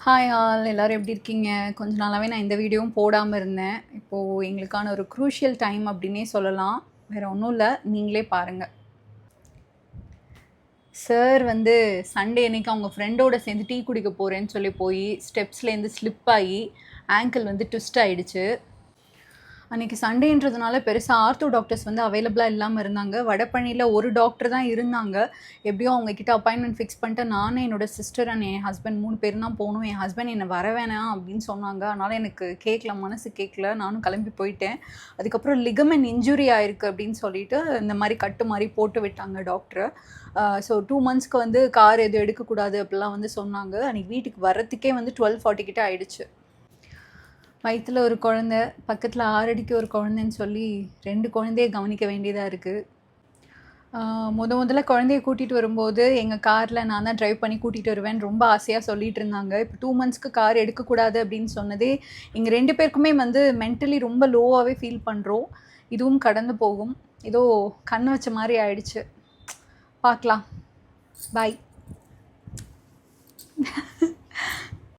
Hi all எல்லோரும் எப்படி இருக்கீங்க? கொஞ்ச நாளாகவே நான் இந்த வீடியோவும் போடாமல் இருந்தேன். இப்போது எங்களுக்கான ஒரு க்ரூஷியல் டைம் அப்படின்னே சொல்லலாம். வேறு ஒன்றும் இல்லை, நீங்களே பாருங்கள். சார் வந்து சண்டே அன்னைக்கு அவங்க ஃப்ரெண்டோட சேர்ந்து டீ குடிக்க போகிறேன்னு சொல்லி போய் ஸ்டெப்ஸ்லேருந்து ஸ்லிப் ஆகி ஆங்கிள் வந்து ட்விஸ்ட் ஆகிடுச்சு. அன்றைக்கி சண்டேன்றதுனால பெருசாக ஆர்த்தோ டாக்டர்ஸ் வந்து அவைலபிளாக இல்லாமல் இருந்தாங்க. வடபழனியில் ஒரு டாக்டர் தான் இருந்தாங்க. எப்படியோ அவங்கக்கிட்ட அப்பாயின்மெண்ட் ஃபிக்ஸ் பண்ணிட்டு நானும் என்னோடய சிஸ்டர் அண்ட் என் ஹஸ்பண்ட் 3 பேர் தான் போகணும். என் ஹஸ்பண்ட் என்னை வர வேணாம் அப்படின்னு சொன்னாங்க. அதனால் எனக்கு கேட்கல, மனசு கேட்கல. நானும் கிளம்பி போயிட்டேன். அதுக்கப்புறம் லிகமெண்ட் இன்ஜுரி ஆயிருக்கு அப்படின்னு சொல்லிட்டு இந்த மாதிரி கட்டு மாதிரி போட்டு விட்டாங்க டாக்டர். ஸோ 2 மந்த்ஸ்க்கு வந்து கார் எதுவும் எடுக்கக்கூடாது அப்படிலாம் வந்து சொன்னாங்க. அன்றைக்கி வீட்டுக்கு வரத்துக்கே வந்து 12:40 கிட்ட ஆயிடுச்சு. வயிற்றில் ஒரு குழந்த, பக்கத்தில் 6 அடிக்கு ஒரு குழந்தைன்னு சொல்லி 2 குழந்தைய கவனிக்க வேண்டியதாக இருக்குது. முதல்ல குழந்தைய கூட்டிகிட்டு வரும்போது எங்கள் காரில் நான் தான் ட்ரைவ் பண்ணி கூட்டிகிட்டு வருவேன்னு ரொம்ப ஆசையாக சொல்லிகிட்டு இருந்தாங்க. இப்போ 2 மந்த்ஸ்க்கு கார் எடுக்கக்கூடாது அப்படின்னு சொன்னதே எங்கள் 2 பேருக்குமே வந்து மென்டலி ரொம்ப லோவாகவே ஃபீல் பண்ணுறோம். இதுவும் கடந்து போகும். ஏதோ கண் வச்ச மாதிரி ஆயிடுச்சு. பார்க்கலாம். பாய்.